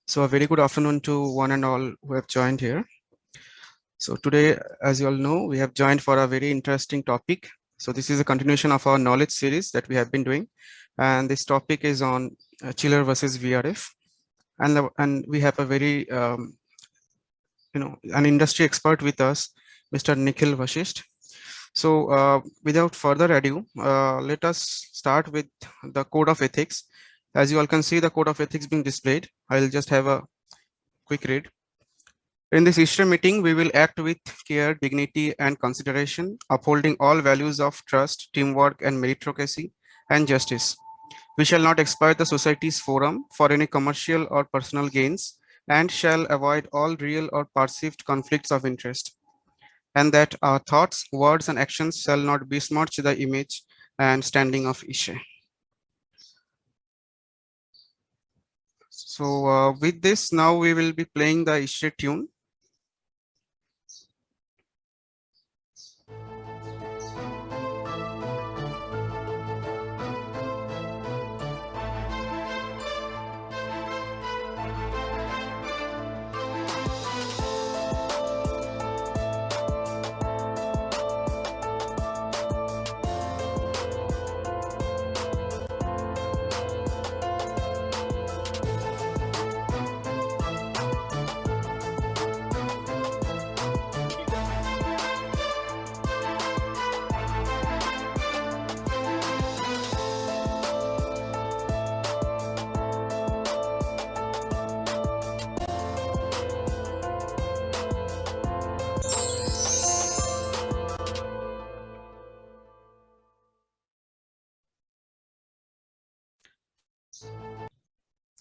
So a very good afternoon to one and all who have joined here. So today, as you all know, we have joined for a very interesting topic. So this is a continuation of our knowledge series that we have been doing. And this topic is on chiller versus VRF. And we have a very, an industry expert with us, Mr. Nikhil Vashishth. So without further ado, let us start with the code of ethics. As you all can see the code of ethics being displayed, I'll just have a quick read. In this history meeting, we will act with care, dignity, and consideration, upholding all values of trust, teamwork, and meritocracy and justice. We shall not exploit the society's forum for any commercial or personal gains and shall avoid all real or perceived conflicts of interest. And that our thoughts, words, and actions shall not besmirch the image and standing of Ishe. So with this, now we will be playing the Ishe tune.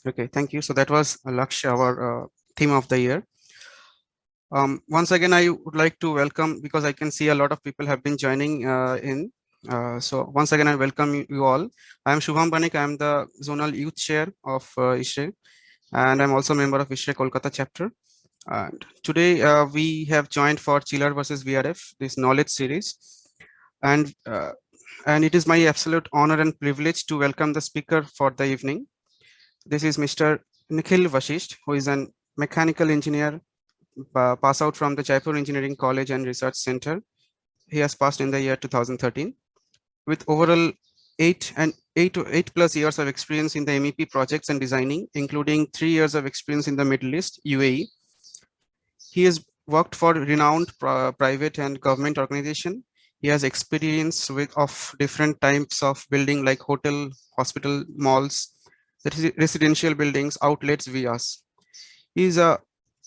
Okay, thank you. So that was Lakshya, our theme of the year. Once again, I would like to welcome, because I can see a lot of people have been joining in. So once again, I welcome you all. I am Shubham Banik. I am the Zonal Youth Chair of ISHRE, and I'm also a member of ISHRE Kolkata chapter. And today we have joined for Chiller versus VRF, this knowledge series. And it is my absolute honor and privilege to welcome the speaker for the evening. This is Mr. Nikhil Vashishth, who is an mechanical engineer, pass out from the Jaipur Engineering College and Research Center. He has passed in the year 2013 with overall 8 plus years of experience in the MEP projects and designing, including 3 years of experience in the Middle East, UAE. He has worked for renowned private and government organization. He has experience of different types of building like hotel, hospital, malls, residential buildings, outlets, vias. He is a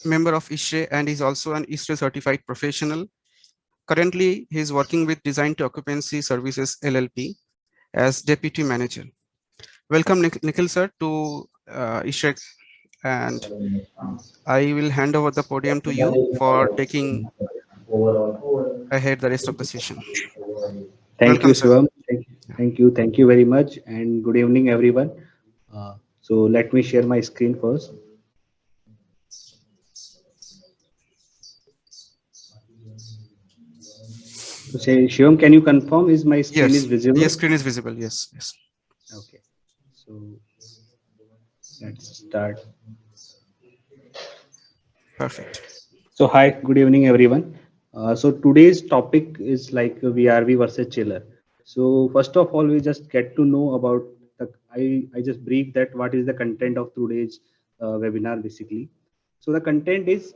member of ISHRE and is also an ISHRE certified professional. Currently, he is working with Design to Occupancy Services LLP as Deputy Manager. Welcome, Nikhil sir, to ISHRE, and I will hand over the podium to you for taking ahead the rest of the session. Thank you, Welcome, sir. Shivam. Thank you very much, and good evening, everyone. So let me share my screen first. So say, Shivam, can you confirm is my screen is Yes, visible? yes, screen is visible. Yes, yes. Okay. So let's start. Perfect. So hi, good evening, everyone. So today's topic is like VRV versus chiller. So first of all, we just get to know about I just brief that what is the content of today's webinar basically. So the content is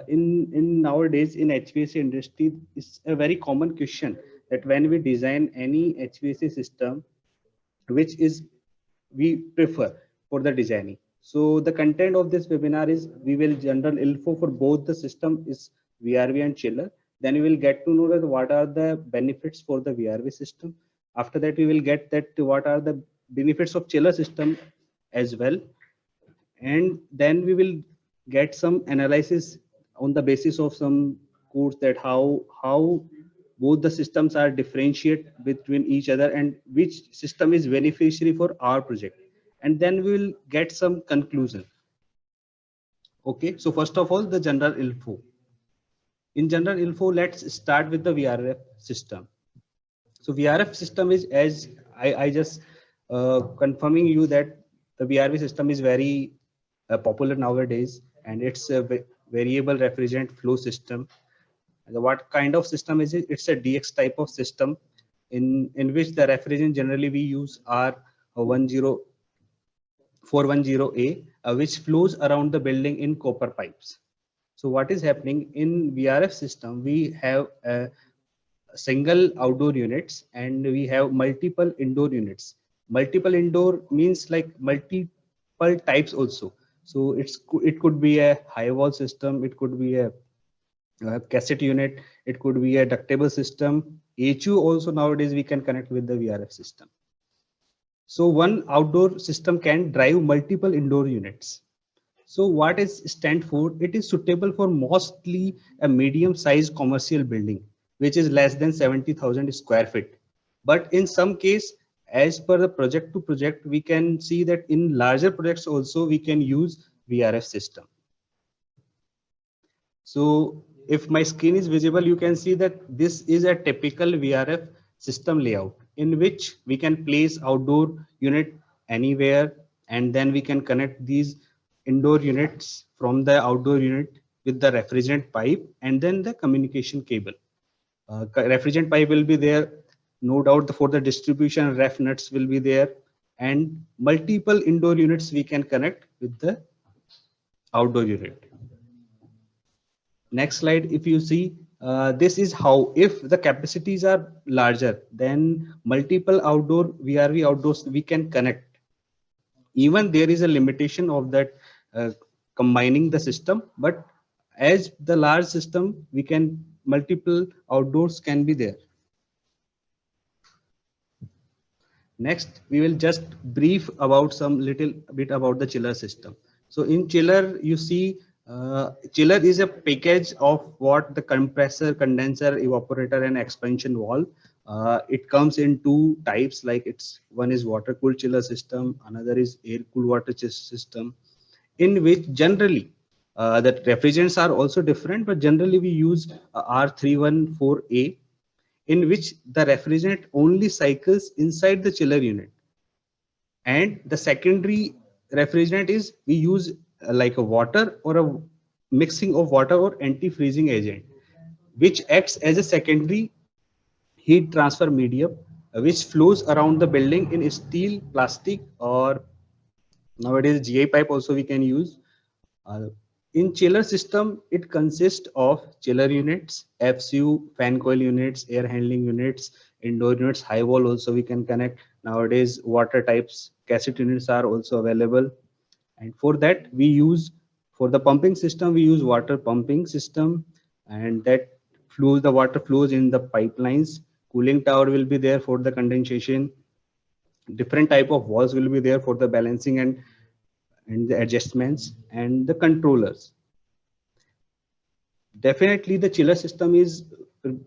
in nowadays in HVAC industry is a very common question that when we design any HVAC system, which is we prefer for the designing. So the content of this webinar is we will general info for both the system is VRV and chiller. Then we will get to know that what are the benefits for the VRV system. After that, we will get that what are the benefits of chiller system as well. And then we will get some analysis on the basis of some codes that how both the systems are differentiate between each other and which system is beneficiary for our project, and then we will get some conclusion. Okay, so first of all, the general info. In general info, let's start with the VRF system. So VRF system is, as I just confirming you that the VRV system is very popular nowadays, and it's a variable refrigerant flow system. And what kind of system is it? It's a DX type of system in which the refrigerant generally we use are 10410A, which flows around the building in copper pipes. So what is happening in VRF system? We have single outdoor units and we have multiple indoor units. Multiple indoor means like multiple types also. So it could be a high wall system, it could be a cassette unit, it could be a ductable system. HU also nowadays we can connect with the VRF system. So one outdoor system can drive multiple indoor units. So what is stand for? It is suitable for mostly a medium-sized commercial building, which is less than 70,000 square feet. But in some case, as per the project to project, we can see that in larger projects also we can use VRF system. So if my screen is visible, you can see that this is a typical VRF system layout in which we can place outdoor unit anywhere, and then we can connect these indoor units from the outdoor unit with the refrigerant pipe and then the communication cable. Refrigerant pipe will be there, no doubt for the distribution ref nuts will be there, and multiple indoor units we can connect with the outdoor unit. Next slide, if you see, this is how, if the capacities are larger, then multiple outdoor VRV outdoors we can connect. Even there is a limitation of that combining the system, but as the large system, we can multiple outdoors can be there. Next, we will just brief about some little bit about the chiller system. So in chiller, you see, chiller is a package of what the compressor, condenser, evaporator, and expansion valve. It comes in two types, like it's one is water cooled chiller system, another is air cooled water system, in which generally the refrigerants are also different, but generally we use R314A, in which the refrigerant only cycles inside the chiller unit, and the secondary refrigerant is we use like a water or a mixing of water or anti-freezing agent, which acts as a secondary heat transfer medium, which flows around the building in steel, plastic, or nowadays GI pipe also we can use. uh, in chiller system, it consists of chiller units, FCU, fan coil units, air handling units, indoor units, high wall also we can connect. Nowadays, water types, cassette units are also available. And for that, we use, for the pumping system, we use water pumping system, and that flows, the water flows in the pipelines. Cooling tower will be there for the condensation. Different type of walls will be there for the balancing and the adjustments and the controllers. Definitely the chiller system is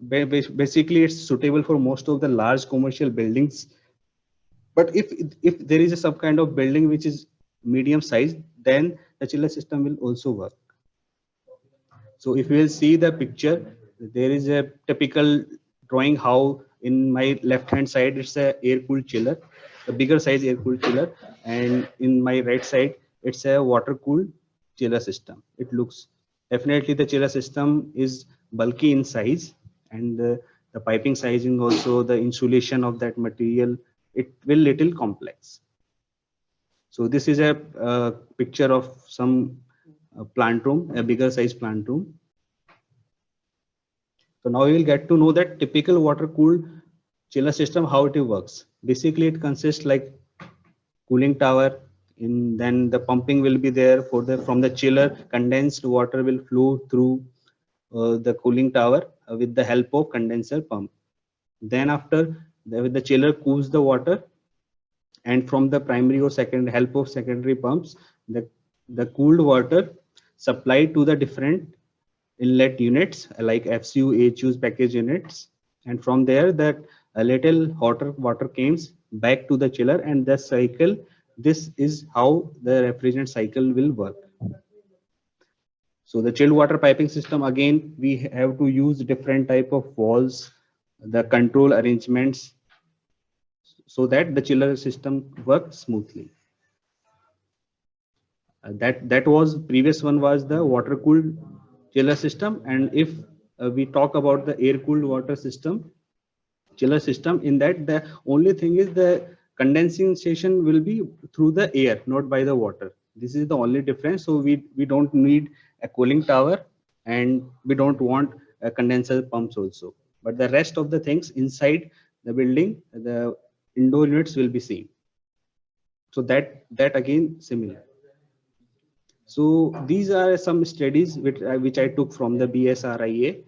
basically it's suitable for most of the large commercial buildings, but if there is a some kind of building which is medium size, then the chiller system will also work. So if you will see the picture, there is a typical drawing how in my left hand side it's a air cooled chiller, the bigger size air cooled chiller, and in my right side it's a water cooled chiller system. It looks, definitely the chiller system is bulky in size, and the piping sizing also, the insulation of that material, it will little complex. So this is a picture of some plant room, a bigger size plant room. So now you will get to know that typical water cooled chiller system, how it works. Basically, it consists like cooling tower. In then the pumping will be there for the from the chiller. Condensed water will flow through the cooling tower with the help of condenser pump. Then after the chiller cools the water, and from the primary or second help of secondary pumps, the cooled water supplied to the different inlet units like FCU, HUs, package units, and from there that a little hotter water comes back to the chiller, and the cycle. This is how the refrigerant cycle will work. So the chilled water piping system, again we have to use different type of valves, the control arrangements, so that the chiller system works smoothly. That was previous one was the water cooled chiller system. And if we talk about the air cooled water system, chiller system, in that the only thing is the condensation will be through the air, not by the water. This is the only difference. So we don't need a cooling tower, and we don't want a condenser pumps also. But the rest of the things inside the building, the indoor units will be same. So that again similar. So these are some studies which I took from the BSRIA,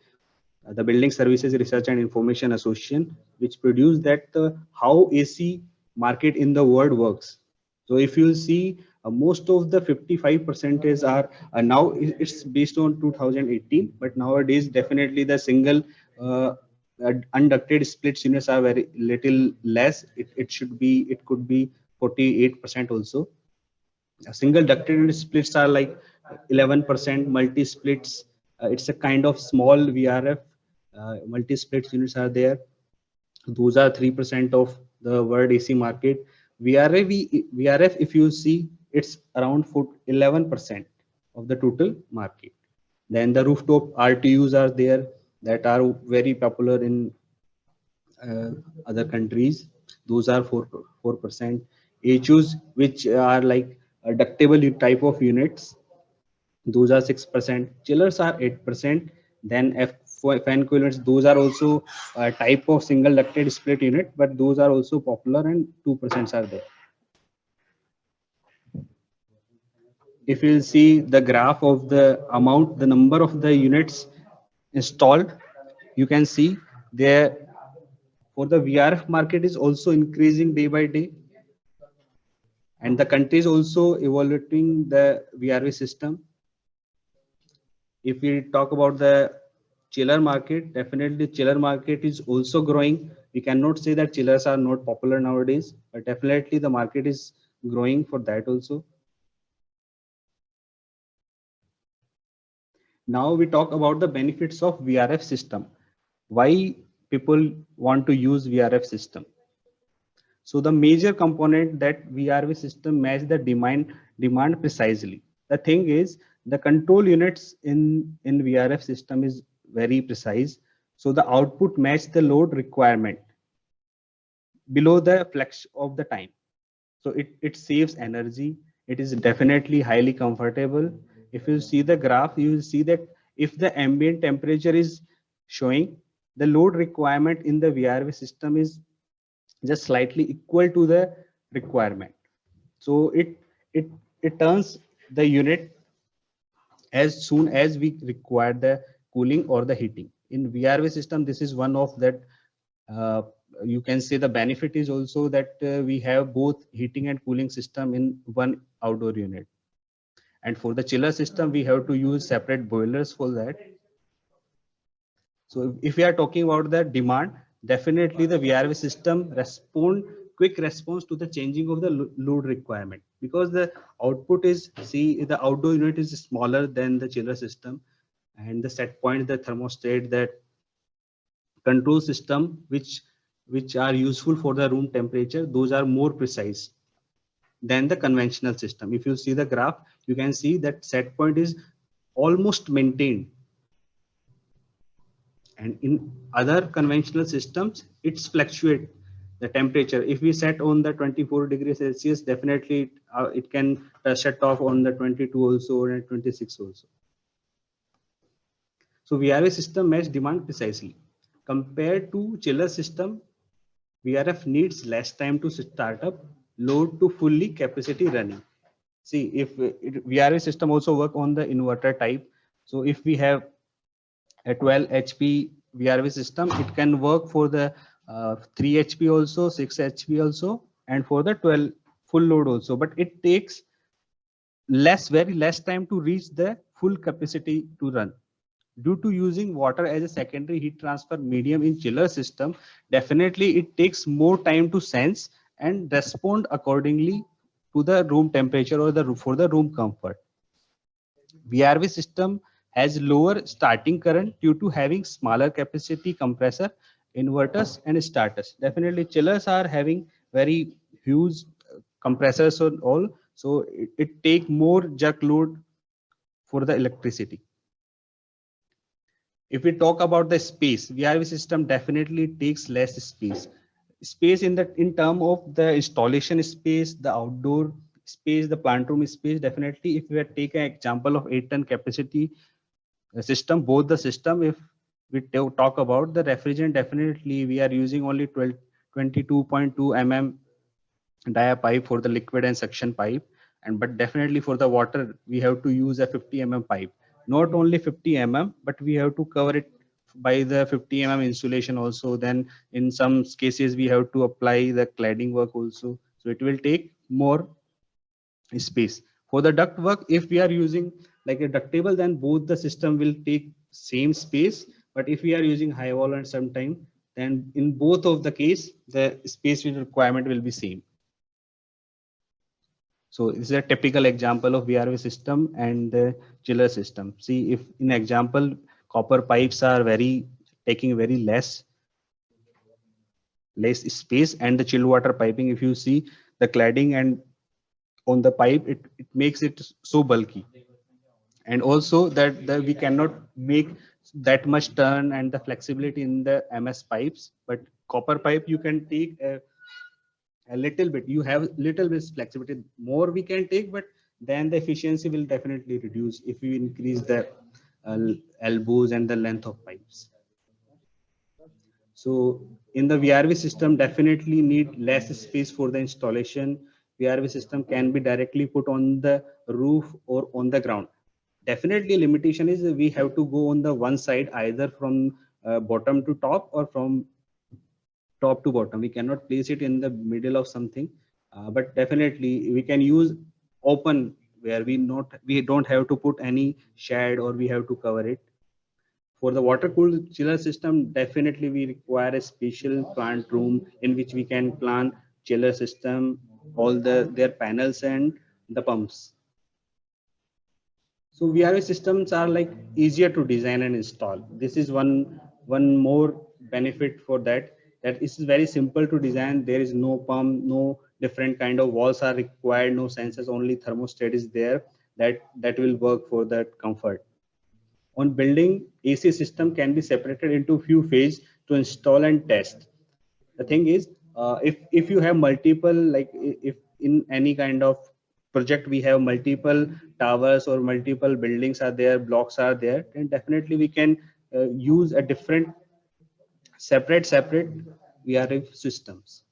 the Building Services Research and Information Association, which produced that how AC market in the world works. So if you see, most of the 55% are now it's based on 2018, but nowadays definitely the single unducted splits units are very little less. It could be 48% also. Single ducted unit splits are like 11%. Multi splits, it's a kind of small VRF. Multi splits units are there. Those are 3% of the world AC market. VRF, if you see, it's around 11% of the total market. Then the rooftop RTUs are there, that are very popular in uh, other countries. Those are 4%. HUs, which are like ductable type of units, those are 6%. Chillers are 8%. Then fan coil units, those are also a type of single ducted split unit, but those are also popular, and 2% are there. If you see the graph of the amount, the number of the units installed, you can see there for the VRF market is also increasing day by day, and the country is also evaluating the VRV system. If we talk about the chiller market, definitely chiller market is also growing. We cannot say that chillers are not popular nowadays, but definitely the market is growing for that also. Now we talk about the benefits of VRF system. Why people want to use VRF system? So the major component that VRV system match the demand precisely. The thing is, the control units in VRF system is very precise. So the output match the load requirement below the flex of the time. So it saves energy. It is definitely highly comfortable. If you see the graph, you will see that if the ambient temperature is showing, the load requirement in the VRV system is just slightly equal to the requirement. So it it turns the unit as soon as we require the cooling or the heating. In VRV system, this is one of that. uh, you can say the benefit is also that we have both heating and cooling system in one outdoor unit. And for the chiller system, we have to use separate boilers for that. So if we are talking about the demand, definitely the VRV system respond quick response to the changing of the load requirement, because the output is, see, the outdoor unit is smaller than the chiller system, and the set point, the thermostat, that control system which are useful for the room temperature, those are more precise than the conventional system. If you see the graph, you can see that set point is almost maintained, and in other conventional systems it's fluctuate the temperature. If we set on the 24 degrees Celsius, definitely it can shut off on the 22 also, or 26 also. So VRF system match demand precisely. Compared to chiller system, VRF needs less time to start up, load to fully capacity running. See, if VRF system also work on the inverter type, so if we have a 12 HP VRV system, it can work for the 3 HP also, 6 HP also, and for the 12 full load also. But it takes very less time to reach the full capacity to run. Due to using water as a secondary heat transfer medium in chiller system, definitely it takes more time to sense and respond accordingly to the room temperature or for the room comfort. VRV system has lower starting current due to having smaller capacity compressor, inverters and starters. Definitely chillers are having very huge compressors or all. So it take more jerk load for the electricity. If we talk about the space, VRV system definitely takes less space. Space in the in term of the installation space, the outdoor space, the plant room space. Definitely, if we take an example of 8-ton capacity system, both the system, if we talk about the refrigerant, definitely we are using only 22.2 mm dia pipe for the liquid and suction pipe, and but definitely for the water we have to use a 50 mm pipe. Not only 50 mm, but we have to cover it by the 50 mm insulation also. Then in some cases we have to apply the cladding work also, so it will take more space. For the duct work, if we are using like a ductable, then both the system will take same space. But if we are using high wall and sometime, then in both of the case the space requirement will be same. So this is a typical example of VRV system and the chiller system. See, if in example, copper pipes are very taking very less space, and the chill water piping, if you see the cladding and on the pipe, it makes it so bulky. And also that we cannot make that much turn and the flexibility in the MS pipes, but copper pipe you can take a little bit, you have little bit flexibility more we can take, but then the efficiency will definitely reduce if you increase the uh, elbows and the length of pipes. So in the VRV system definitely need less space for the installation. VRV system can be directly put on the roof or on the ground. Definitely limitation is we have to go on the one side, either from bottom to top or from top to bottom. We cannot place it in the middle of something, but definitely we can use open where we don't have to put any shade or we have to cover it. For the water cooled chiller system, definitely we require a special plant room in which we can plant chiller system, all their panels and the pumps. So VRV systems are like easier to design and install. This is one more benefit for that. That is very simple to design. There is no pump, no different kind of walls are required, no sensors, only thermostat is there that will work for that comfort. On building, AC system can be separated into few phases to install and test. The thing is, if you have multiple, like if in any kind of project we have multiple towers or multiple buildings are there, blocks are there, then definitely we can use a different separate VRF systems.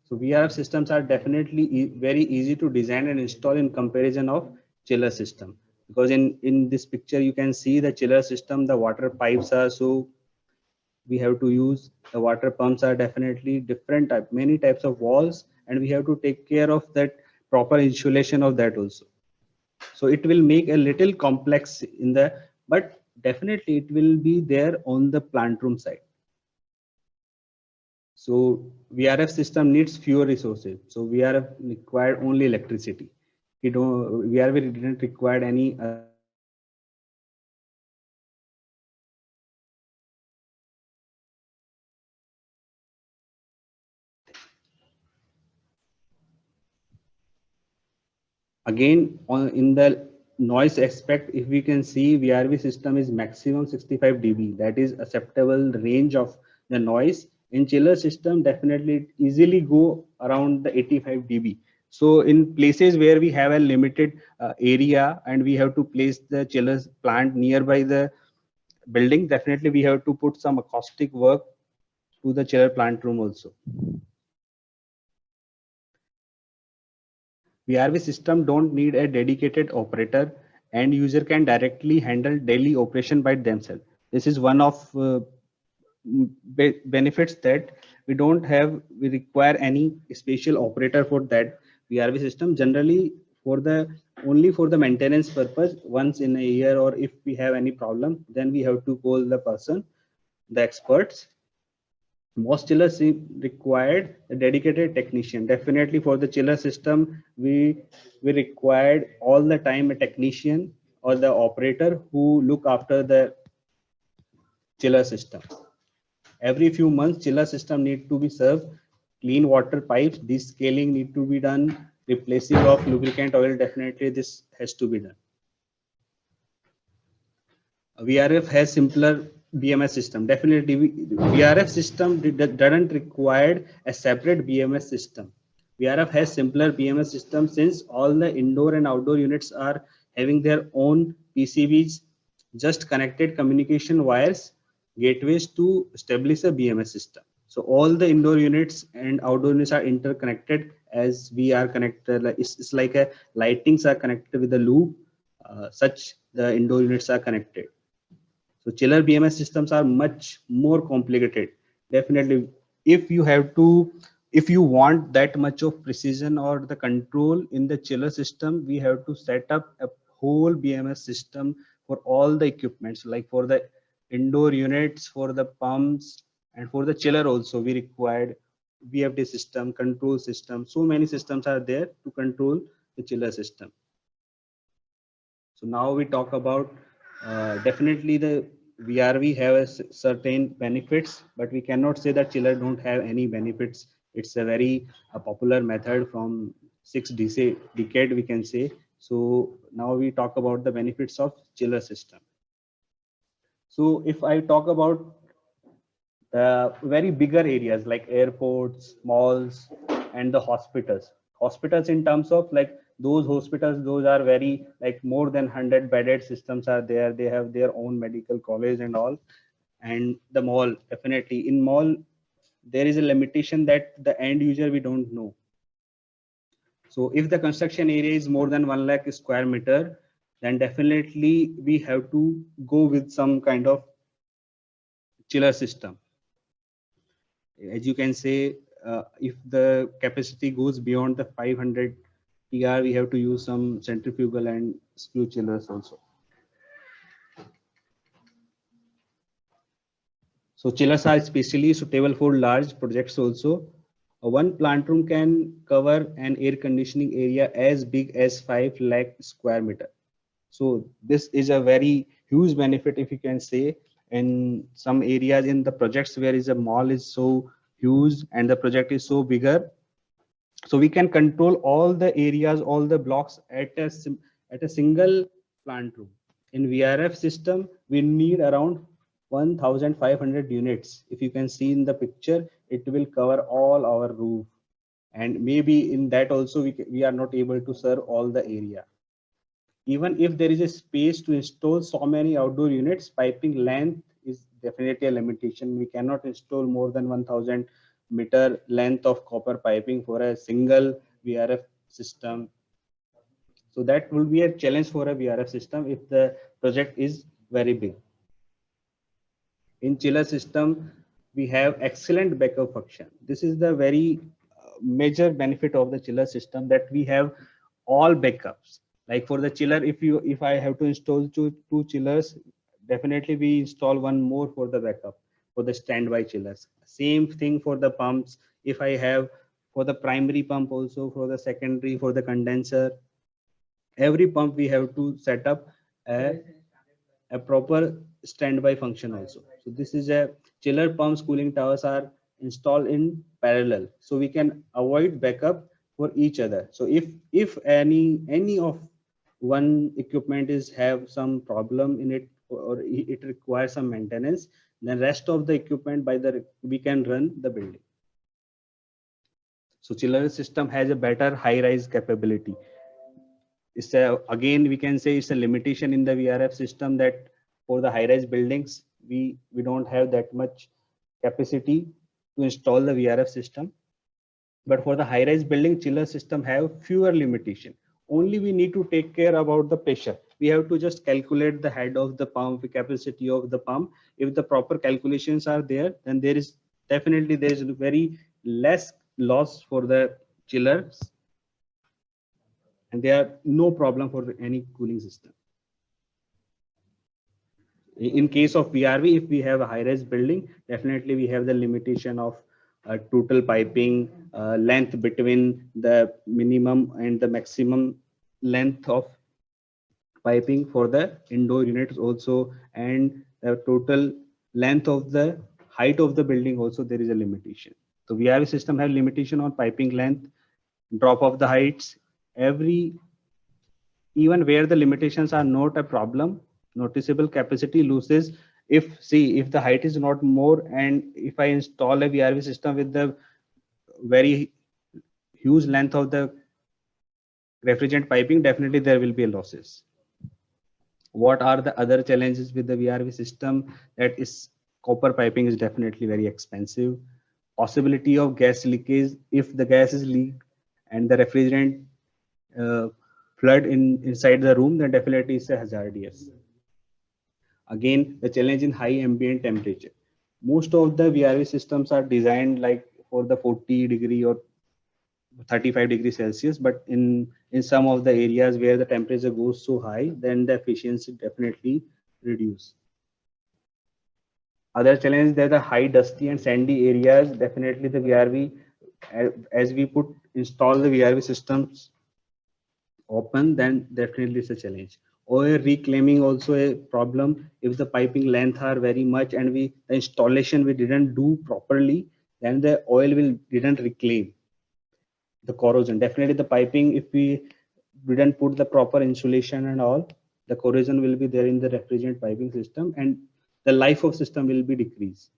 So VRF systems are definitely very easy to design and install in comparison of chiller system, because in this picture you can see the chiller system, the water pipes are so we have to use, the water pumps are definitely different type, many types of walls, and we have to take care of that proper insulation of that also. So it will make a little complex in the, but definitely it will be there on the plant room side. So VRF system needs fewer resources. So VRF required only electricity. We don't, VRF didn't require any other resources like electricity or again in the noise aspect, if we can see VRV system is maximum 65 dB, that is acceptable range of the noise. In chiller system definitely easily go around the 85 dB. So in places where we have a limited area and we have to place the chiller plant nearby the building, definitely we have to put some acoustic work to the chiller plant room also. VRV system don't need a dedicated operator, and user can directly handle daily operation by themselves. This is one of benefits that we require any special operator for that VRV system. Generally, for the only for the maintenance purpose, once in a year, or if we have any problem, then we have to call the person, the experts. Most chillers required a dedicated technician. Definitely for the chiller system, we required all the time a technician or the operator who look after the chiller system. Every few months, chiller system need to be served clean water pipes. This scaling need to be done replacing of lubricant oil, definitely this has to be done. VRF has simpler BMS system. Definitely, VRF system doesn't require a separate BMS system. VRF has simpler BMS system since all the indoor and outdoor units are having their own PCBs, just connected communication wires, gateways to establish a BMS system. So all the indoor units and outdoor units are interconnected as we are connected. It's like a lightings are connected with a loop. Such the indoor units are connected. So chiller BMS systems are much more complicated. Definitely, if you have to, if you want that much of precision or the control in the chiller system, we have to set up a whole BMS system for all the equipments, like for the indoor units, for the pumps, and for the chiller also. We required VFD system, control system. So many systems are there to control the chiller system. So now we talk about definitely the VRV have a certain benefits, but we cannot say that chiller don't have any benefits. It's a very popular method from decade we can say. So now we talk about the benefits of chiller system. So if I talk about very bigger areas like airports, malls, and the hospitals. Hospitals in terms of like those hospitals, those are very like more than 100 bedded systems are there. They have their own medical college and all. And the mall, definitely in mall, there is a limitation that the end user we don't know. So if the construction area is more than 1 lakh square meter, then definitely we have to go with some kind of chiller system. As you can say, if the capacity goes beyond the 500 TR, we have to use some centrifugal and screw chillers also. So chillers are especially suitable for large projects also. One plant room can cover an air conditioning area as big as 5 lakh square meter. So this is a very huge benefit, if you can say, in some areas in the projects where is a mall is so huge and the project is so bigger. So we can control all the areas, all the blocks at a single plant room. In VRF system, we need around 1,500 units. If you can see in the picture, it will cover all our roof. And maybe in that also, we are not able to serve all the area. Even if there is a space to install so many outdoor units, piping length is definitely a limitation. We cannot install more than 1,000 meter length of copper piping for a single VRF system. So that will be a challenge for a VRF system if the project is very big. In chiller system, we have excellent backup function. This is the very major benefit of the chiller system, that we have all backups. Like for the chiller, if I have to install two chillers, definitely we install one more for the backup for the standby chillers. Same thing for the pumps. If I have for the primary pump, also for the secondary, for the condenser, every pump we have to set up a proper standby function also. So this is a chiller pumps cooling towers are installed in parallel, so we can avoid backup for each other. So if any of one equipment is have some problem in it, or it requires some maintenance, then rest of the equipment by the we can run the building. So chiller system has a better high rise capability. It's a, again we can say it's a limitation in the VRF system, that for the high-rise buildings we don't have that much capacity to install the VRF system. But for the high-rise building, chiller system have fewer limitation. Only we need to take care about the pressure. We have to just calculate the head of the pump, the capacity of the pump. If the proper calculations are there, then there is definitely there is very less loss for the chillers, and there are no problem for any cooling system. In case of VRV, if we have a high-rise building, definitely we have the limitation of total piping length between the minimum and the maximum length of piping for the indoor units also, and the total length of the height of the building also there is a limitation. So VRV system have limitation on piping length, drop of the heights, every even where the limitations are not a problem, noticeable capacity loses. If the height is not more, and if I install a VRV system with the very huge length of the refrigerant piping, definitely there will be losses. What are the other challenges with the VRV system? That is, copper piping is definitely very expensive. Possibility of gas leakage, if the gas is leaked and the refrigerant uh, flood inside the room, then definitely it's a hazardous. Again, the challenge in high ambient temperature. Most of the VRV systems are designed like for the 40-degree or 35 degrees Celsius, but in some of the areas where the temperature goes so high, then the efficiency definitely reduce. Other challenge, there the high dusty and sandy areas. Definitely the VRV, as we put install the VRV systems open, then definitely it's a challenge. Oil reclaiming also a problem. If the piping length are very much and the installation we didn't do properly, then the oil will didn't reclaim the corrosion. Definitely the piping, if we didn't put the proper insulation and all, the corrosion will be there in the refrigerant piping system, and the life of system will be decreased.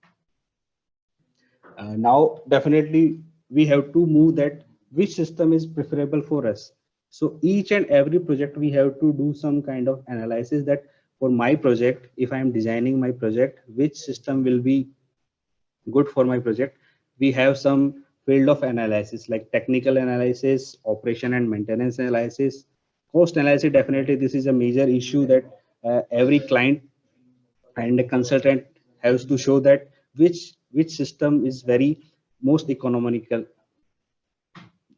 Now definitely we have to move that which system is preferable for us. So each and every project we have to do some kind of analysis that for my project, if I am designing my project, which system will be good for my project. We have some field of analysis like technical analysis, operation and maintenance analysis, cost analysis. Definitely this is a major issue that every client and a consultant has to show that which system is very most economical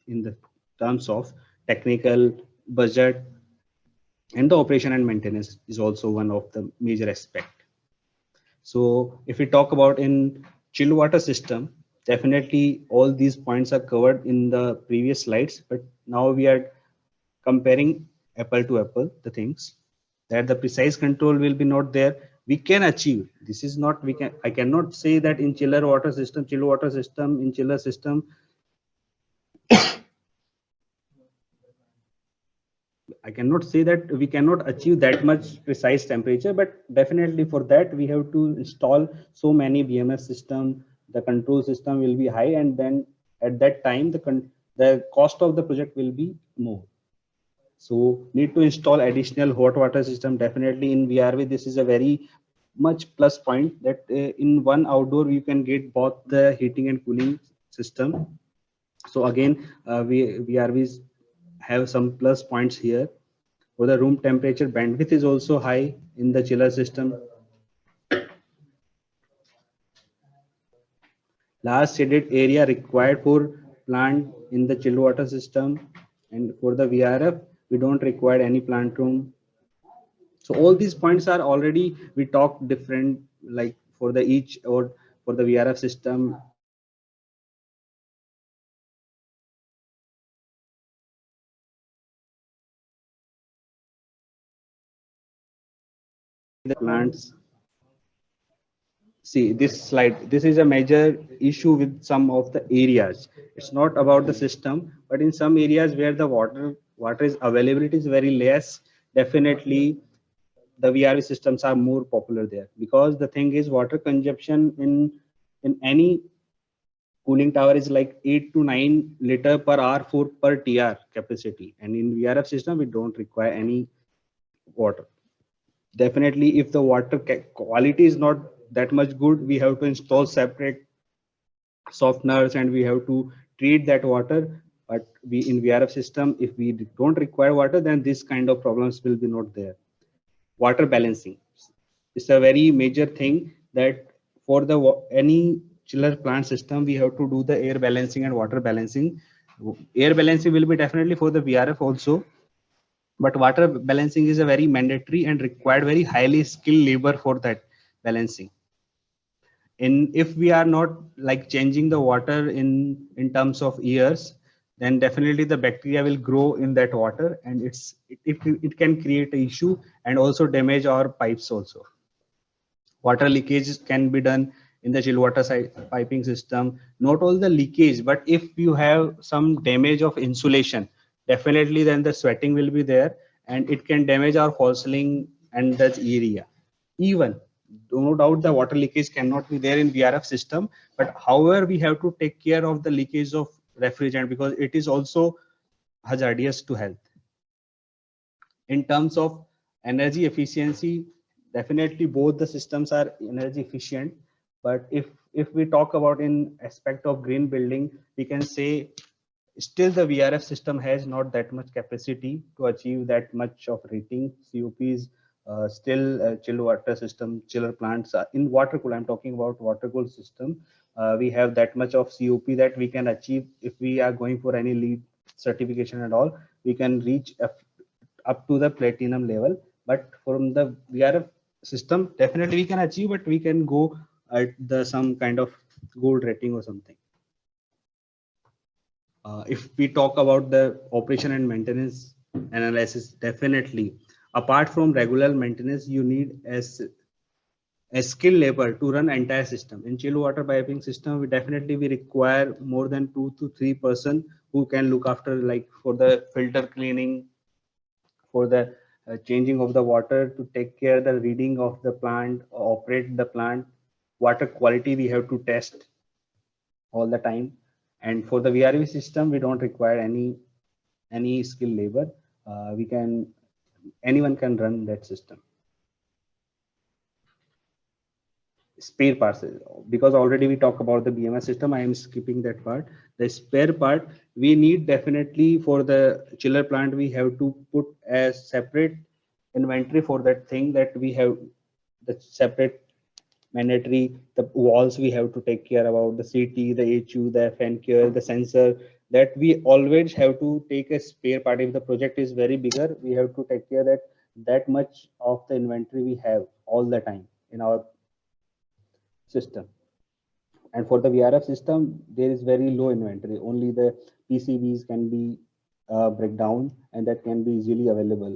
in the terms of technical budget, and the operation and maintenance is also one of the major aspect. So if we talk about in chill water system, definitely all these points are covered in the previous slides, but now we are comparing apple to apple the things that the precise control will be not there. We can achieve. This is not we can. I cannot say that in chill water system, in chiller system, I cannot say that we cannot achieve that much precise temperature, but definitely for that we have to install so many BMS system. The control system will be high, and then at that time the cost of the project will be more. So need to install additional hot water system. Definitely in VRV, this is a very much plus point that in one outdoor you can get both the heating and cooling system. So again, VRVs have some plus points here. For the room temperature, bandwidth is also high in the chiller system. Large shaded area required for plant in the chilled water system, and for the VRF, we don't require any plant room. So all these points are already we talked different, like for the each or for the VRF system. The plants, see this slide, this is a major issue with some of the areas. It's not about the system, but in some areas where the water is availability is very less, definitely the VRV systems are more popular there, because the thing is water consumption in any cooling tower is like 8 to 9 liter per hour for per TR capacity, and in VRF system we don't require any water. Definitely if the water quality is not that much good, we have to install separate softeners and we have to treat that water. But we in VRF system, if we don't require water, then this kind of problems will be not there. Water balancing is a very major thing that for the any chiller plant system we have to do the air balancing and water balancing. Air balancing will be definitely for the VRF also, but water balancing is a very mandatory and required very highly skilled labor for that balancing. In if we are not like changing the water in terms of years, then definitely the bacteria will grow in that water, and it can create an issue and also damage our pipes also. Water leakage can be done in the chill water piping system, not all the leakage, but if you have some damage of insulation, definitely then the sweating will be there and it can damage our false ceiling and that area. Even no doubt the water leakage cannot be there in VRF system, but however we have to take care of the leakage of refrigerant because it is also hazardous to health. In terms of energy efficiency, definitely both the systems are energy efficient. But if we talk about in aspect of green building, we can say still the VRF system has not that much capacity to achieve that much of rating. COPs still chill water system, chiller plants in water cool. I'm talking about water cool system. We have that much of COP that we can achieve if we are going for any lead certification and all. We can reach up to the platinum level. But from the VRF system, definitely we can achieve, but we can go at the some kind of gold rating or something. If we talk about the operation and maintenance analysis, definitely apart from regular maintenance, you need as a skilled labor to run entire system. In chill water piping system, we require more than 2 to 3 person who can look after like for the filter cleaning, for the changing of the water, to take care the reading of the plant, operate the plant, water quality we have to test all the time. And for the VRV system, we don't require any skilled labor. We can anyone can run that system. Spare parts, because already we talk about the BMS system, I am skipping that part. The spare part we need definitely for the chiller plant, we have to put a separate inventory for that thing, that we have the separate mandatory, the walls we have to take care about, the CT, the HU, the fan care, the sensor, that we always have to take a spare part. If the project is very bigger, we have to take care that that much of the inventory we have all the time in our system. And for the VRF system, there is very low inventory. Only the PCBs can be breakdown and that can be easily available.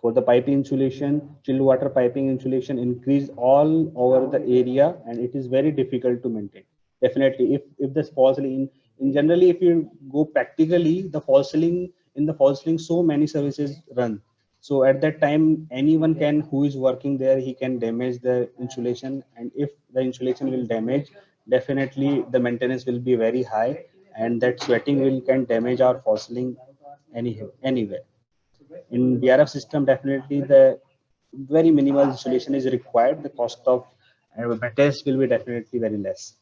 For the piping insulation, chilled water piping insulation increase all over the area and it is very difficult to maintain. Definitely, if this falls in generally, if you go practically, the false ceiling in the false ceiling, so many services run. So at that time, anyone can who is working there, he can damage the insulation, and if the insulation will damage, definitely the maintenance will be very high, and that sweating will can damage our false ceiling anywhere. In VRF system, definitely the very minimal installation is required. The cost of maintenance will be definitely very less.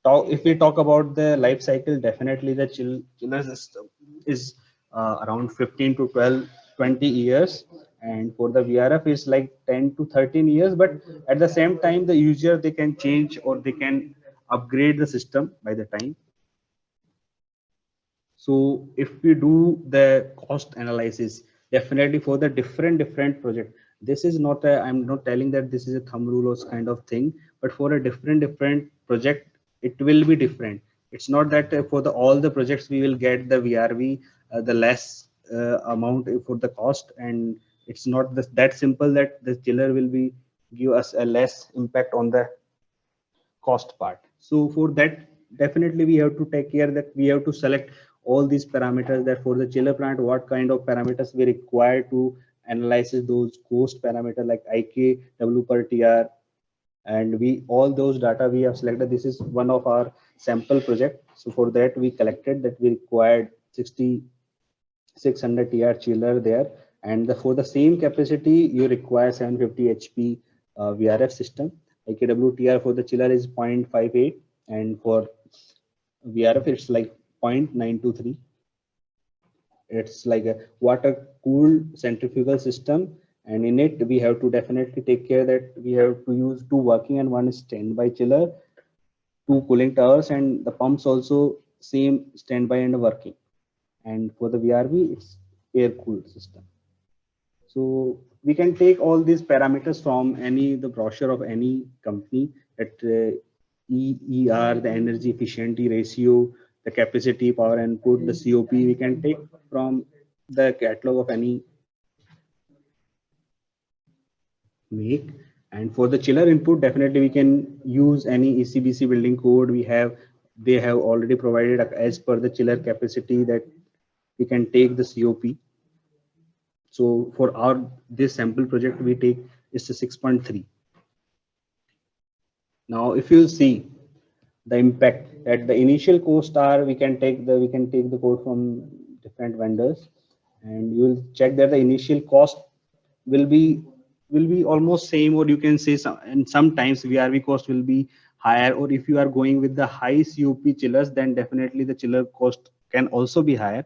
If we talk about the life cycle, definitely the chiller system is around 15 to 12, 20 years. And for the VRF is like 10 to 13 years. But at the same time, the user, they can change or they can upgrade the system by the time. So if we do the cost analysis, definitely for the different project, this is not a, I'm not telling that this is a thumb rule or kind of thing, but for a different project, it will be different. It's not that for the all the projects we will get the VRV, the less amount for the cost, and it's not that simple that the chiller will be give us a less impact on the cost part. So for that, definitely we have to take care that we have to select all these parameters, that for the chiller plant, what kind of parameters we require to analyze those cost parameter like IK, W per TR, and we all those data we have selected. This is one of our sample project. So for that we collected that we required 600 TR chiller there, and for the same capacity you require 750 HP VRF system. IKWTR for the chiller is 0.58 and for VRF it's like 0.923. It's like a water cooled centrifugal system, and in it we have to definitely take care that we have to use two working and one standby chiller, two cooling towers, and the pumps also same standby and working. And for the VRV it's air cooled system. So we can take all these parameters from any the brochure of any company, that EER, the energy efficiency ratio, the capacity, power input, the COP. We can take from the catalog of any make. And for the chiller input, definitely we can use any ECBC building code we have. They have already provided as per the chiller capacity that we can take the COP. So for our this sample project, we take is a 6.3. Now, if you see the impact at the initial cost are, we can take the code from different vendors, and you will check that the initial cost will be will be almost same, or you can say some, and sometimes VRV cost will be higher, or if you are going with the high COP chillers, then definitely the chiller cost can also be higher.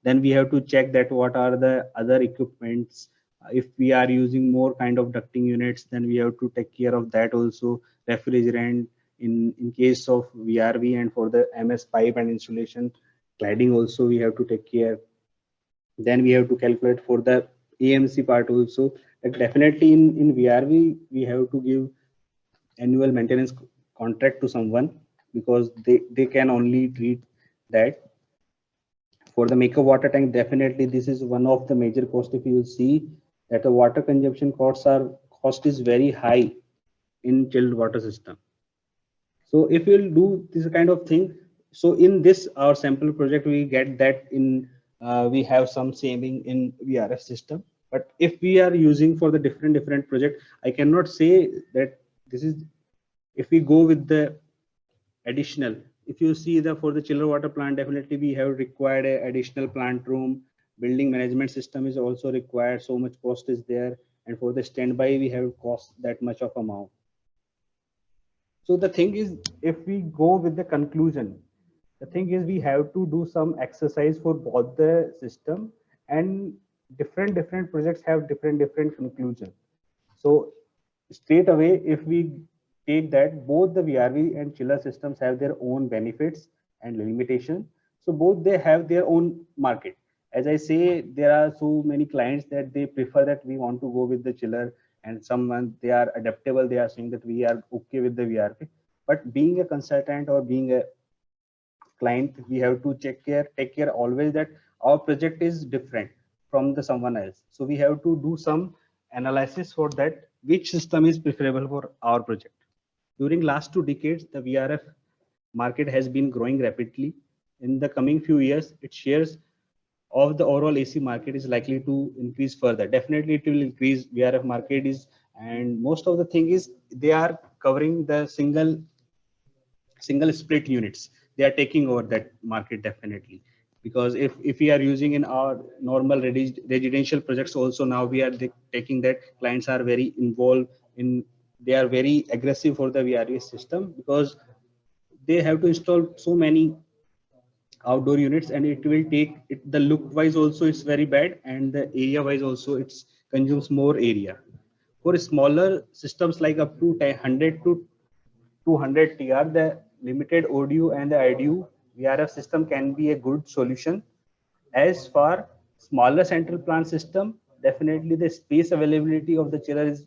Then we have to check that what are the other equipments. If we are using more kind of ducting units, then we have to take care of that also. Refrigerant in case of VRV, and for the MS pipe and insulation cladding also we have to take care. Then we have to calculate for the AMC part also. Like definitely in VRV we have to give annual maintenance contract to someone, because they can only treat that. For the makeup water tank, definitely this is one of the major cost. If you see that the water consumption cost is very high in chilled water system. So if you'll do this kind of thing, so in this our sample project we get that in we have some saving in VRF system. But if we are using for the different project, I cannot say that this is, if we go with the additional. If you see the for the chiller water plant, definitely we have required a additional plant room. Building management system is also required. So much cost is there, and for the standby we have cost that much of amount. So the thing is, if we go with the conclusion, the thing is we have to do some exercise for both the system, and different projects have different conclusion. So straight away, if we take that both the VRV and chiller systems have their own benefits and limitation. So both they have their own market. As I say, there are so many clients that they prefer that we want to go with the chiller, and someone they are adaptable. They are saying that we are okay with the VRV. But being a consultant or being a client, we have to take care always that our project is different from the someone else. So we have to do some analysis for that which system is preferable for our project. During last 2 decades, the VRF market has been growing rapidly. In the coming few years, its shares of the overall AC market is likely to increase further. Definitely, it will increase. VRF market is, and most of the thing is they are covering the single split units. They are taking over that market definitely, because if we are using in our normal residential projects also, now we are taking that clients are very involved in, they are very aggressive for the VRS system, because they have to install so many outdoor units, and it will take it, the look wise also it's very bad, and the area wise also it's consumes more area. For smaller systems like up to 100 to 200 TR, the limited ODU and the IDU VRF system can be a good solution. As for smaller central plant system, definitely the space availability of the chiller is,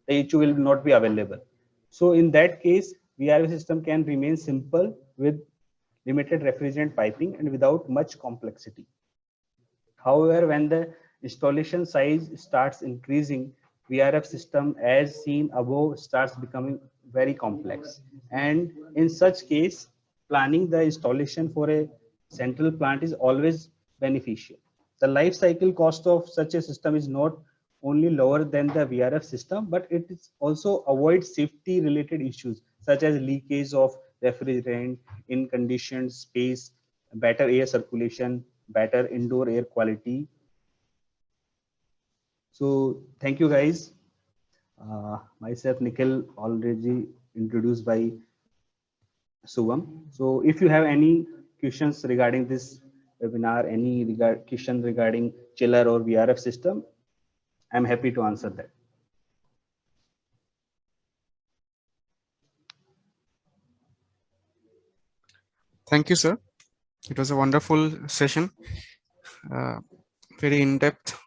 the HU will not be available. So in that case, VRF system can remain simple with limited refrigerant piping and without much complexity. However, when the installation size starts increasing, VRF system as seen above starts becoming very complex. And in such case, planning the installation for a central plant is always beneficial. The life cycle cost of such a system is not only lower than the VRF system, but it is also avoids safety related issues such as leakage of refrigerant in conditioned space, better air circulation, better indoor air quality. So thank you guys. Myself Nikhil, already introduced by Suvam. So if you have any questions regarding this webinar, any question regarding chiller or VRF system, I'm happy to answer that. Thank you, sir. It was a wonderful session. Uh, Very in-depth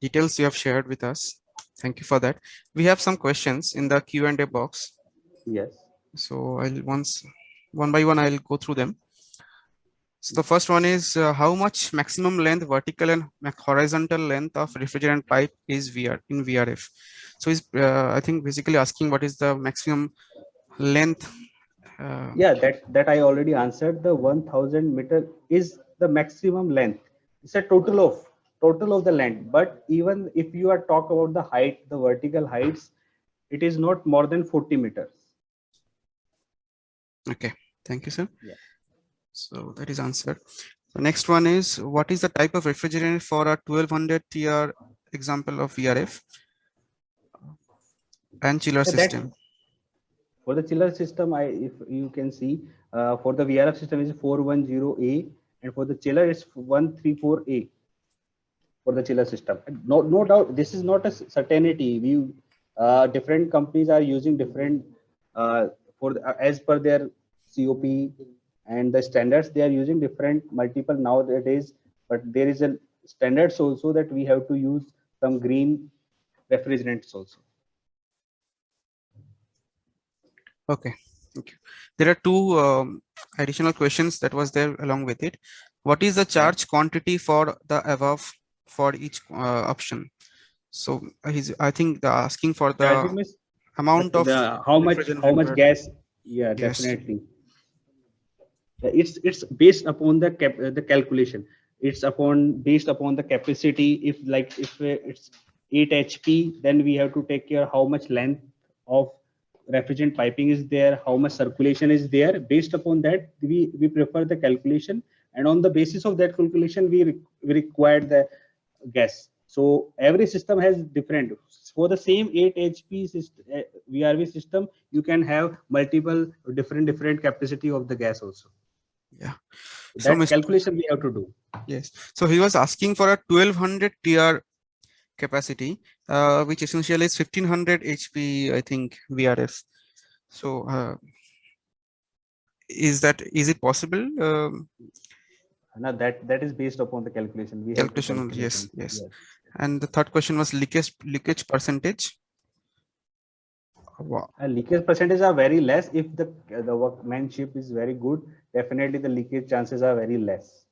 details you have shared with us. Thank you for that. We have some questions in the Q&A box. Yes. So one by one, I'll go through them. So the first one is how much maximum length, vertical and horizontal length of refrigerant pipe is in VRF. So is I think basically asking what is the maximum length. Yeah, that I already answered. The 1000 meter is the maximum length. It's a total of the length. But even if you are talk about the height, the vertical heights, it is not more than 40 meters. Okay, thank you, sir. Yeah. So that is answered. The next one is what is the type of refrigerant for a 1200 TR example of VRF and chiller Yeah, that system? for the chiller system, I if you can see for the VRF system is 410A, and for the chiller it's 134A for the chiller system. No doubt, this is not a certainty. We different companies are using different as per their COP and the standards. They are using different multiple nowadays, but there is a standards also that we have to use some green refrigerants also. Okay, thank you. There are two additional questions that was there along with it. What is the Yeah. charge quantity for the above for each option? So I think the asking for the Charging means amount of the refrigerant how much required. gas. Yeah, Yes. definitely. It's based upon the calculation. It's upon based upon the capacity. If like if it's 8 HP, then we have to take care how much length of refrigerant piping is there, how much circulation is there. Based upon that, we prefer the calculation, and on the basis of that calculation, we require the gas. So every system has different. For the same 8 HP system, VRV system, you can have multiple different capacity of the gas also. Yeah. So That Mr. calculation we have to do. Yes. So he was asking for a 1200 TR capacity, which essentially is 1500 HP, I think, VRF. So is it possible? Now that is based upon the calculation. We have to Calculation, calculate yes, on. yes. Yes. And the third question was leakage percentage. Wow. Leakage percentage are very less. If the workmanship is very good, definitely the leakage chances are very less.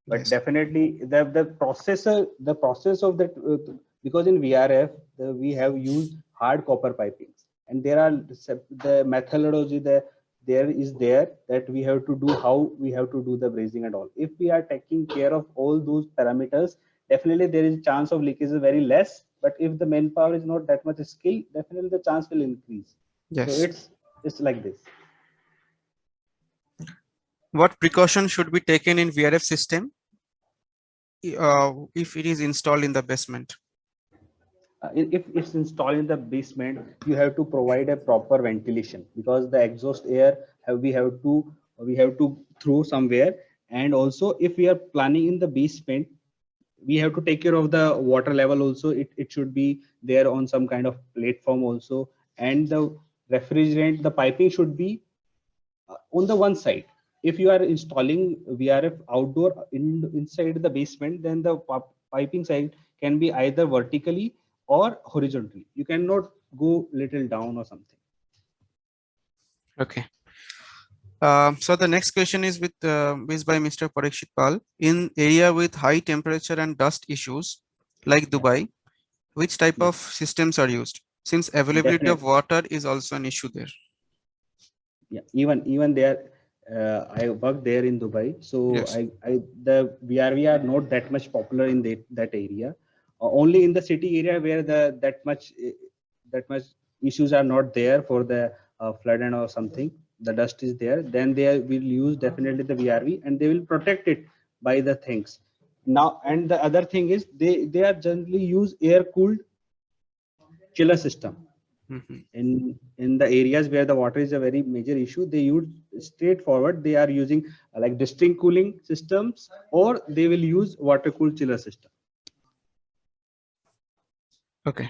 But Yes. definitely the process of that because in VRF we have used hard copper pipings, and there are the methodology that there is there that we have to do how we have to do the brazing and all. If we are taking care of all those parameters, definitely there is chance of leakage is very less. But if the manpower is not that much skill, definitely the chance will increase. So Yes. it's like this. What precaution should be taken in VRF system if it is installed in the basement? If it's installed in the basement, you have to provide a proper ventilation, because the exhaust air we have to throw somewhere. And also if we are planning in the basement, we have to take care of the water level also. It should be there on some kind of platform also. And the refrigerant, the piping should be on the one side. If you are installing VRF outdoor inside the basement, then the piping side can be either vertically or horizontally. You cannot go little down or something. Okay. So the next question is by Mr. Parikshit Pal. In area with high temperature and dust issues like Yeah, Dubai, which type yeah, of systems are used? Since availability of definitely. water is also an issue there. Yeah, even there, I worked there in Dubai. So Yes. I the VRV are not that much popular in that area. Only in the city area where the that much issues are not there for the flood and or something. The dust is there, then they will use definitely the VRV, and they will protect it by the things. Now, and the other thing is they are generally use air cooled chiller system. Mhm. In the areas where the water is a very major issue, they use straightforward, they are using like distinct cooling systems, or they will use water cooled chiller system. Okay.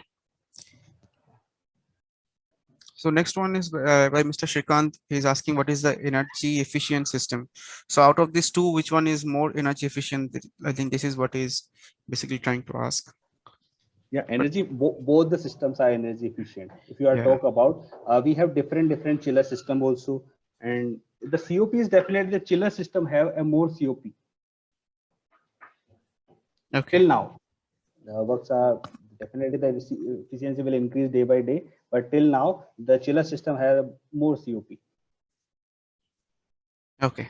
So next one is by Mr. Shrikant. He's asking what is the energy efficient system. So out of these two, which one is more energy efficient? I think this is what is basically trying to ask. Yeah, But energy both the systems are energy efficient. If you are yeah, talk about we have different chiller system also. And the COP is definitely the chiller system have a more COP Okay. till now. The works are definitely the efficiency will increase day by day, but till now the chiller system has more COP. Okay.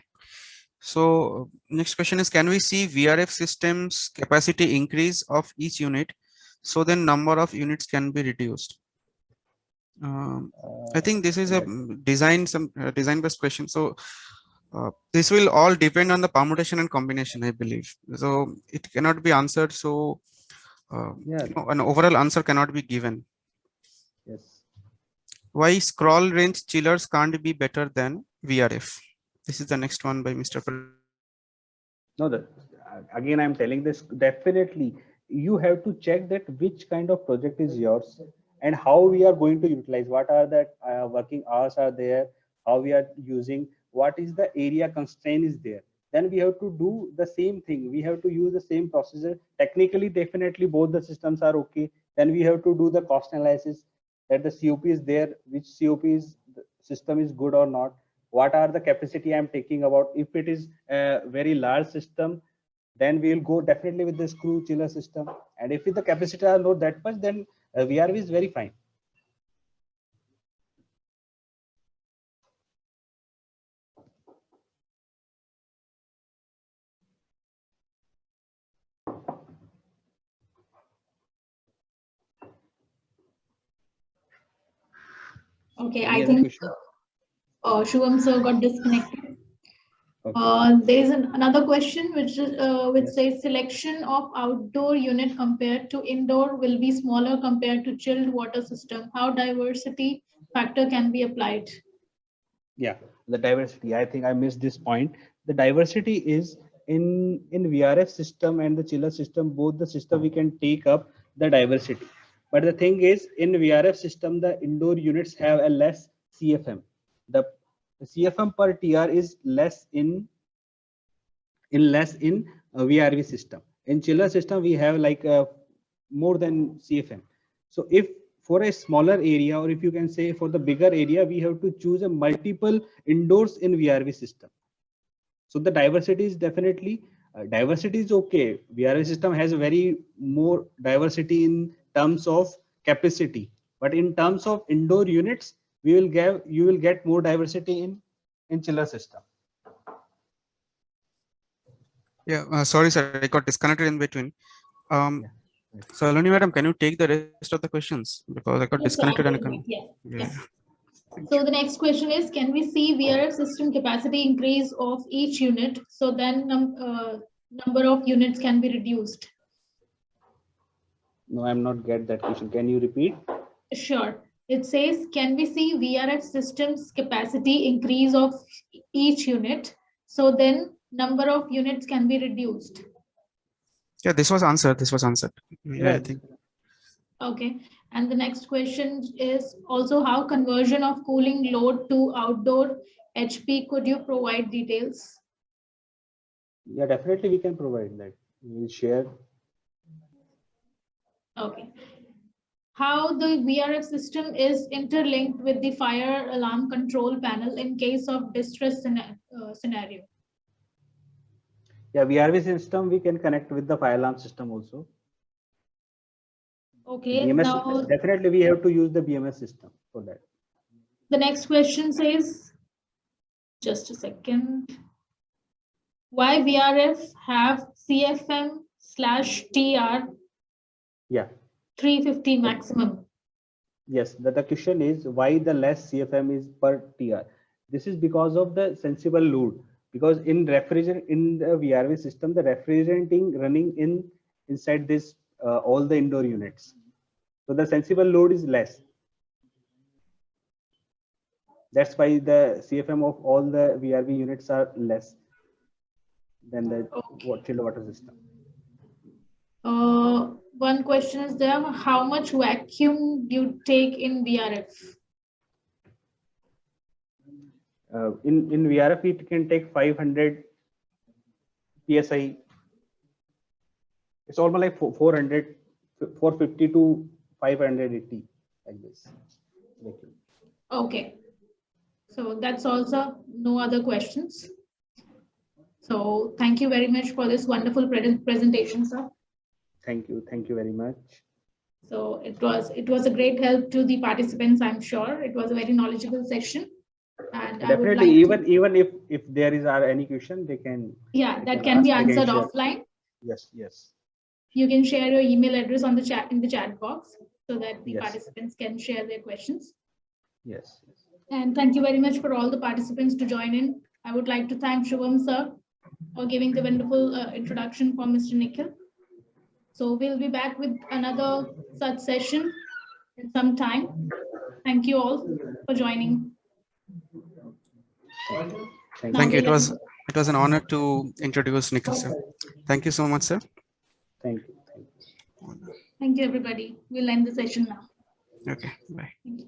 So next question is, can we see VRF systems capacity increase of each unit, so then number of units can be reduced? I think this is a design based question. So this will all depend on the permutation and combination, I believe. So it cannot be answered. So Yeah. an overall answer cannot be given. Yes. Why scroll range chillers can't be better than VRF? This is the next one by Mr. No, again I'm telling this, definitely you have to check that which kind of project is yours and how we are going to utilize, what are the working hours are there, how we are using, what is the area constraint is there. Then we have to do the same thing, we have to use the same procedure. Technically definitely both the systems are okay. Then we have to do the cost analysis, that the COP is there, which COP is the system is good or not, what are the capacity I'm taking about. If it is a very large system, then we will go definitely with the screw chiller system. And if the capacity are not that much, then VRV is very fine. Okay, Any I other think question? Shubham sir got disconnected. Okay. There is another question which Yes. says selection of outdoor unit compared to indoor will be smaller compared to chilled water system. How diversity factor can be applied? Yeah, the diversity. I think I missed this point. The diversity is in VRF system and the chiller system, both the system we can take up the diversity. But the thing is, in VRF system, the indoor units have a less CFM. The CFM per TR is less in VRV system. In chiller system, we have like more than CFM. So if for a smaller area, or if you can say for the bigger area, we have to choose a multiple indoors in VRV system. So the diversity is definitely diversity is okay. VRV system has a very more diversity in terms of capacity, but in terms of indoor units, you will get more diversity in chiller system. Yeah, sorry, sir, I got disconnected in between. Yeah. So, Aloni madam, can you take the rest of the questions because I got Yes, disconnected sir, I and I will can. take. Yes, Yeah, yes. thank you. So the next question is, can we see VRF system capacity increase of each unit? So then number of units can be reduced. No, I'm not get that question. Can you repeat? Sure. It says, can we see VRF systems capacity increase of each unit? So then number of units can be reduced. Yeah, this was answered. This was answered. Yeah, I Yeah. think. Okay. And the next question is also how conversion of cooling load to outdoor HP. Could you provide details? Yeah, definitely we can provide that. We will share. Okay. How the VRF system is interlinked with the fire alarm control panel in case of distress scenario. Yeah, VRV system we can connect with the fire alarm system also. Okay, BMS, now definitely we have to use the BMS system for that. the next question says, just a second. Why VRF have CFM/TR Yeah. 350 maximum? Yes, the question is why the less CFM is per TR. This is because of the sensible load. Because in refrigerant in the VRV system, the refrigerating running inside this all the indoor units. So the sensible load is less. That's why the CFM of all the VRV units are less than the chilled water system. One question is there, how much vacuum do you take in VRF? In VRF, it can take 500 psi. It's almost like 400, 450 to 580 like this. Okay. So that's also no other questions. So thank you very much for this wonderful presentation, sir. Thank you very much. So it was a great help to the participants, I'm sure. It was a very knowledgeable session. And I would Definitely, like even if there is are any question, they can. yeah, they that can be ask, they answered share. offline. Yes. You can share your email address on the chat in the chat box so that the Yes. participants can share their questions. Yes. And thank you very much for all the participants to join in. I would like to thank Shubham sir for giving the wonderful introduction for Mr. Nikhil. So we'll be back with another such session in some time. Thank you all for joining. Thank you. It was an honor to introduce Nikhil, sir. Thank you so much, sir. Thank you. Thank you, everybody. We'll end the session now. Okay, bye. Thank you.